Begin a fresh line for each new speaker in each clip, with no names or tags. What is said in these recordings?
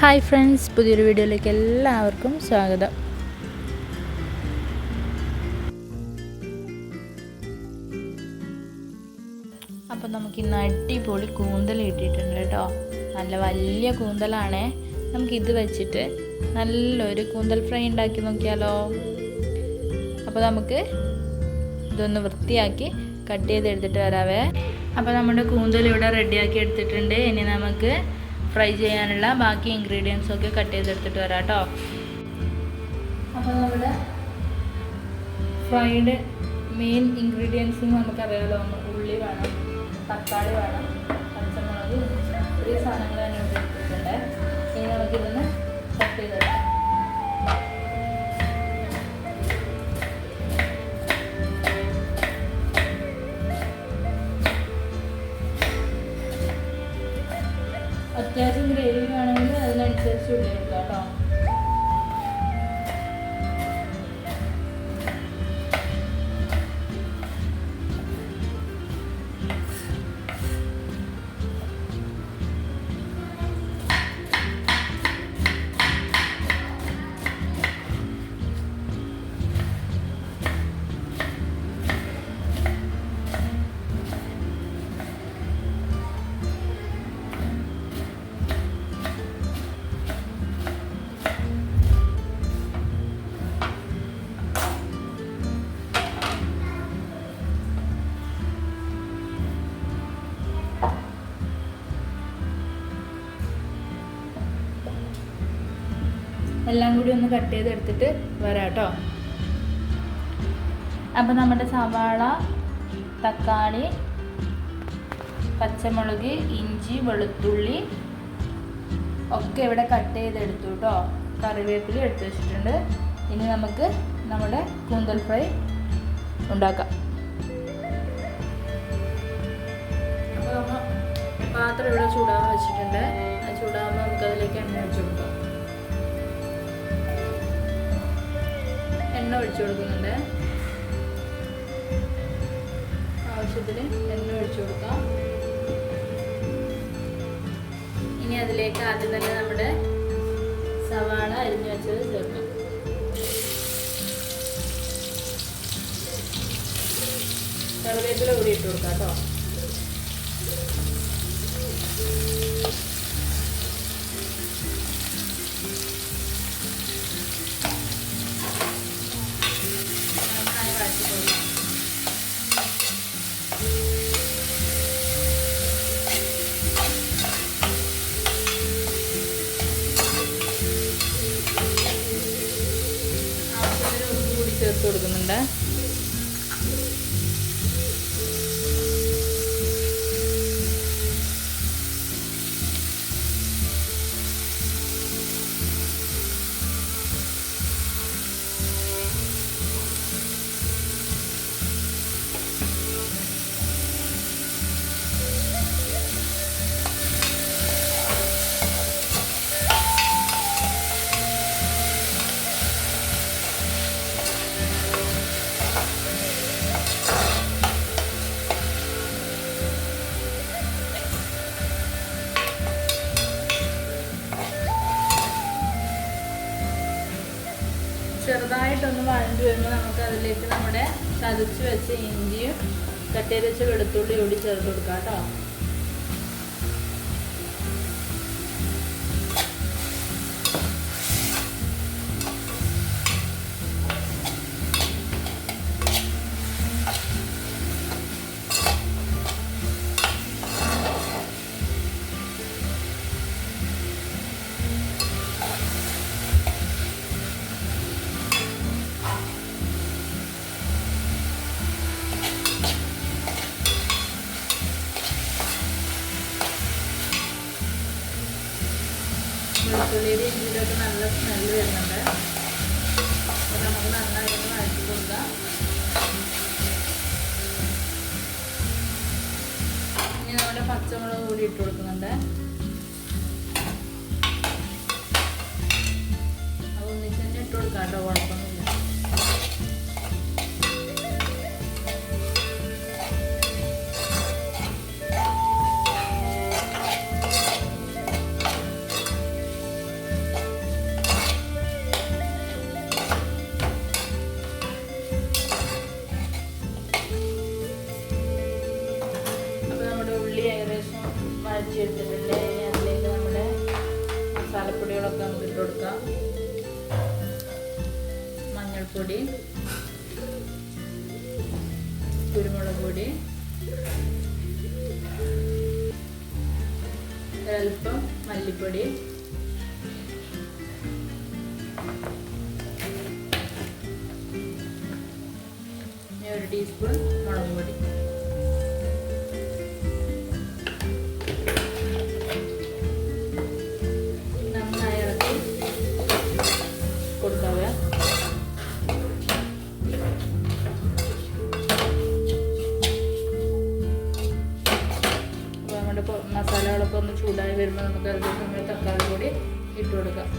Hi friends, പുതിയൊരു വീഡിയോയിലേക്ക് എല്ലാവർക്കും സ്വാഗതം. അപ്പോൾ നമുക്കിന്ന് അടിപൊളി കൂന്തൽ കിട്ടിയിട്ടുണ്ട് കേട്ടോ. നല്ല വലിയ കൂന്തലാണേ. നമുക്കിത് വെച്ചിട്ട് നല്ലൊരു കൂന്തൽ ഫ്രൈ ഉണ്ടാക്കി നോക്കിയാലോ. അപ്പോൾ നമുക്ക് ഇതൊന്ന് വൃത്തിയാക്കി കട്ട് ചെയ്തെടുത്തിട്ട് വരാവേ. അപ്പോൾ നമ്മുടെ കൂന്തൽ ഇവിടെ റെഡിയാക്കി എടുത്തിട്ടുണ്ട്. ഇനി നമുക്ക് ഫ്രൈ ചെയ്യാനുള്ള ബാക്കി ഇൻഗ്രീഡിയൻസൊക്കെ കട്ട് ചെയ്തെടുത്തിട്ട് വരാം കേട്ടോ. അപ്പോൾ നമ്മുടെ ഫ്രൈഡ് മെയിൻ ഇൻഗ്രീഡിയൻസ് നമുക്കറിയാമല്ലോ. ഉള്ളി വേണം, തക്കാളി വേണം, പച്ചമുളക്, ഇത്രയും സാധനങ്ങൾ തന്നെ ഇവിടെ എടുത്തിട്ടുണ്ട്. ഇനി നമുക്കിതൊന്ന് കട്ട് ചെയ്തെടുക്കാം. അത്യാവശ്യം ഗ്രേവി വേണമെങ്കിൽ അതിനനുസരിച്ച് ഉള്ളി എടുക്കാം കേട്ടോ. എല്ലാം കൂടി ഒന്ന് കട്ട് ചെയ്തെടുത്തിട്ട് വരാം കേട്ടോ. അപ്പോൾ നമ്മുടെ സവാള, തക്കാളി, പച്ചമുളക്, ഇഞ്ചി, വെളുത്തുള്ളി ഒക്കെ ഇവിടെ കട്ട് ചെയ്തെടുത്തു കേട്ടോ. കറിവേപ്പില എടുത്ത് വെച്ചിട്ടുണ്ട്. ഇനി നമുക്ക് നമ്മുടെ കൂന്തൽ ഫ്രൈ ഉണ്ടാക്കാം. അപ്പോൾ നമ്മൾ പാത്രം ഇവിടെ ചൂടാകാൻ വെച്ചിട്ടുണ്ട്. അത് ചൂടാകുമ്പോൾ നമുക്കതിലേക്ക് എണ്ണ ഒഴിച്ചു കൊടുക്കാം. എണ്ണ ഒഴിച്ചു കൊടുക്കുന്നുണ്ട്. ആവശ്യത്തിന് എണ്ണ ഒഴിച്ചു കൊടുക്കാം. ഇനി അതിലേക്ക് ആദ്യം തന്നെ നമ്മുടെ സവാള അരിഞ്ഞു വെച്ചത് ചേർക്കാം. കറിവേപ്പില കൂടി ഇട്ട് കൊടുക്കാം കേട്ടോ. ചേർത്ത് കൊടുക്കുന്നുണ്ട്. ചെറുതായിട്ടൊന്ന് വഴണ്ടി വരുമ്പോൾ നമുക്ക് അതിലേക്ക് നമ്മുടെ ചതച്ച് വെച്ച ഇഞ്ചിയും കട്ട് ചെയ്ത് വെച്ച വെളുത്തുള്ളി കൂടി ചേർത്ത് കൊടുക്കാം കേട്ടോ. വെളുത്തുള്ളിയുടെ ഇഞ്ചിയിലൊക്കെ നല്ല സ്മെല്ല് വരുന്നുണ്ട്. അപ്പോൾ നമുക്ക് നന്നായിട്ട് വഴറ്റി കൊടുക്കാം. ഇനി നമ്മുടെ പച്ചമുളക് കൂടി ഇട്ട് കൊടുക്കുന്നുണ്ട്. അത് ഒന്നിച്ച് തന്നെ ഇട്ട് കൊടുക്കാം കേട്ടോ, കുഴപ്പമൊന്നുമില്ല. എടുത്തിട്ടുണ്ട്. ഇനി അതിലേക്ക് നമ്മുടെ മസാലപ്പൊടികളൊക്കെ നമുക്ക് ഇട്ട് കൊടുക്കാം. മഞ്ഞൾപ്പൊടി, കുരുമുളക് പൊടി, ഒരൽപ്പം മല്ലിപ്പൊടി, ഇനി 1 ടീസ്പൂൺ മുളക് പൊടി. നന്നായി ഇളക്കി കൊടുക്കാവേ. മസാലകളൊക്കെ ഒന്ന് ചൂടായി വരുമ്പോൾ നമുക്ക് അതിലേക്ക് നമ്മൾ തക്കാളി കൂടി ഇട്ട് കൊടുക്കാം.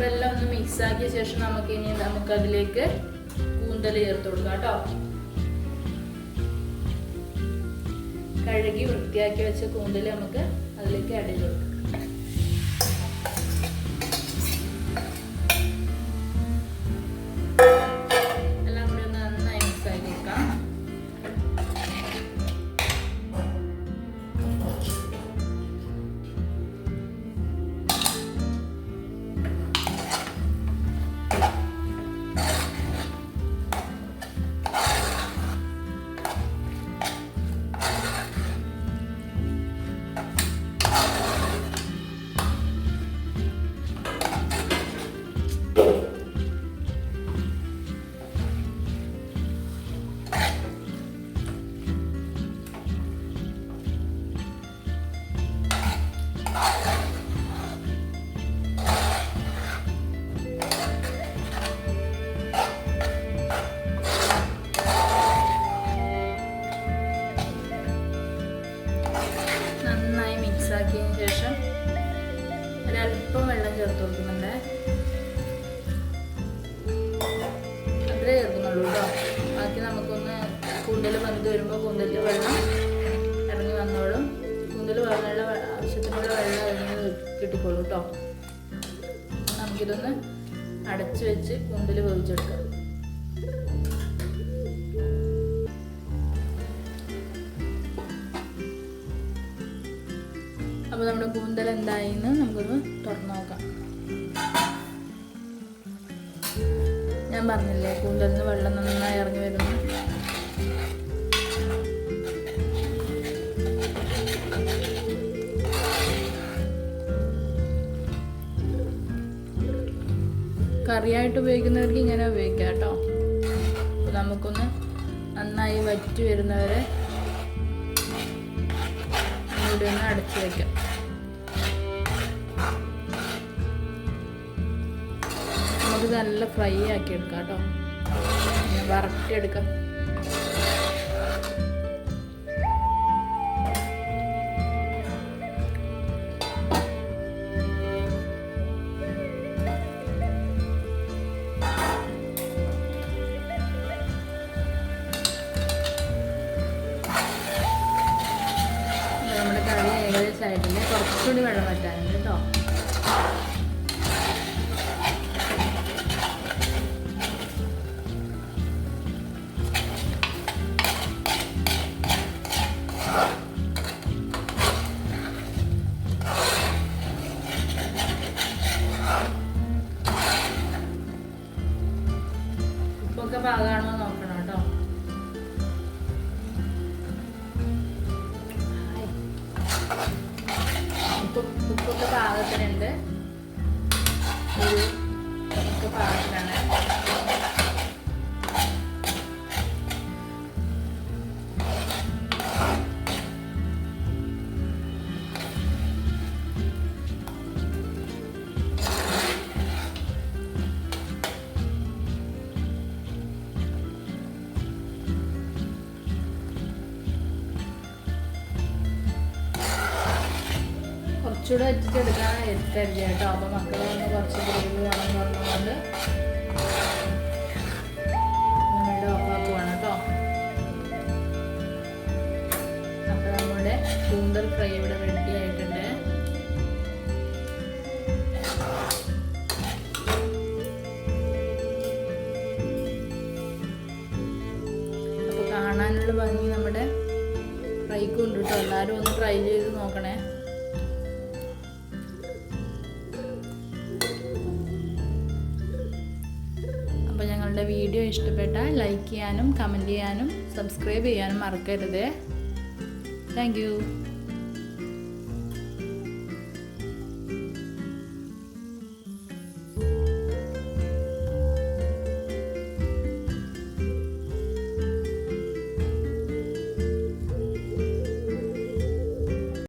എല്ലാം ഒന്ന് മിക്സ് ആക്കിയ ശേഷം നമുക്കതിലേക്ക് കൂന്തൽ ചേർത്ത് കൊടുക്കാം കേട്ടോ. കഴുകി വൃത്തിയാക്കി വെച്ച കൂന്തൽ നമുക്ക് അതിലേക്ക് ആഡ് ചെയ്ത് കൊടുക്കാം. എല്ലാം കൂടി ഒന്ന് നന്നായി മിക്സ് ആക്കി കൊടുക്കാം. ആക്കിയതിന് ശേഷം ഒരല്പം വെള്ളം ചേർത്ത് കൊടുക്കുന്നുണ്ട്. അത്രേ ചേർക്കുന്നുള്ളൂ കേട്ടോ. ബാക്കി നമുക്കൊന്ന് കൂന്തൽ വെന്ത് വരുമ്പോൾ കൂന്തലിൽ വെള്ളം ഇറങ്ങി വന്നോളും. കൂന്തൽ വെള്ളം ആവശ്യത്തിനുള്ള വെള്ളം ഇറങ്ങി കിട്ടിക്കോളൂ കേട്ടോ. നമുക്കിതൊന്ന് അടച്ചു വെച്ച് കൂന്തൽ വേവിച്ചെടുക്കാം. അപ്പോൾ നമ്മുടെ കൂന്തൽ എന്തായിന്ന് നമുക്കൊന്ന് തുറന്നു നോക്കാം. ഞാൻ പറഞ്ഞില്ലേ കൂന്തലിൽ നിന്ന് വെള്ളം നന്നായി ഇറങ്ങി വരുന്നു. കറിയായിട്ട് ഉപയോഗിക്കുന്നവർക്ക് ഇങ്ങനെ ഉപയോഗിക്കാം കേട്ടോ. അപ്പോൾ നമുക്കൊന്ന് നന്നായി വറ്റി വരുന്നവരെ ഇവിടെ ഒന്ന് അടച്ചു വയ്ക്കാം. നമുക്ക് നല്ല ഫ്രൈ ആക്കി എടുക്കാം കേട്ടോ. വറട്ടിയെടുക്കാം. നമ്മുടെ കറി ഏകദേശം ആയിട്ടില്ല. കുറച്ചുകൂടി വെള്ളം വറ്റാനുണ്ട് കേട്ടോ. ഉപ്പൊക്കെ പാകമാണോ നോക്കണം കേട്ടോ. ഉപ്പൊക്കെ പാകത്തിനുണ്ട്. ഉപ്പൊക്കെ പാകത്തിനാണ്. കുറച്ചുകൂടെ വെച്ചിട്ടെടുക്കാൻ എടുക്കരുത് കേട്ടോ. അപ്പോൾ മക്കൾ വന്ന് കുറച്ച് ഗ്രേവി വേണമെന്ന് പറഞ്ഞുകൊണ്ട് നമ്മളുടെ ഓഫാക്കുവാണ് കേട്ടോ. അപ്പോൾ നമ്മുടെ കൂന്തൽ ഫ്രൈ ഇവിടെ റെഡി ആയിട്ടുണ്ട്. അപ്പോൾ കാണാനുള്ള ഭംഗി നമ്മുടെ ഫ്രൈക്ക് ഉണ്ട് കേട്ടോ. എല്ലാവരും ഒന്ന് ട്രൈ ചെയ്ത് നോക്കണേ. അപ്പോൾ ഞങ്ങളുടെ വീഡിയോ ഇഷ്ടപ്പെട്ടാൽ ലൈക്ക് ചെയ്യാനും കമൻറ്റ് ചെയ്യാനും സബ്സ്ക്രൈബ് ചെയ്യാനും മറക്കരുത്. Thank you.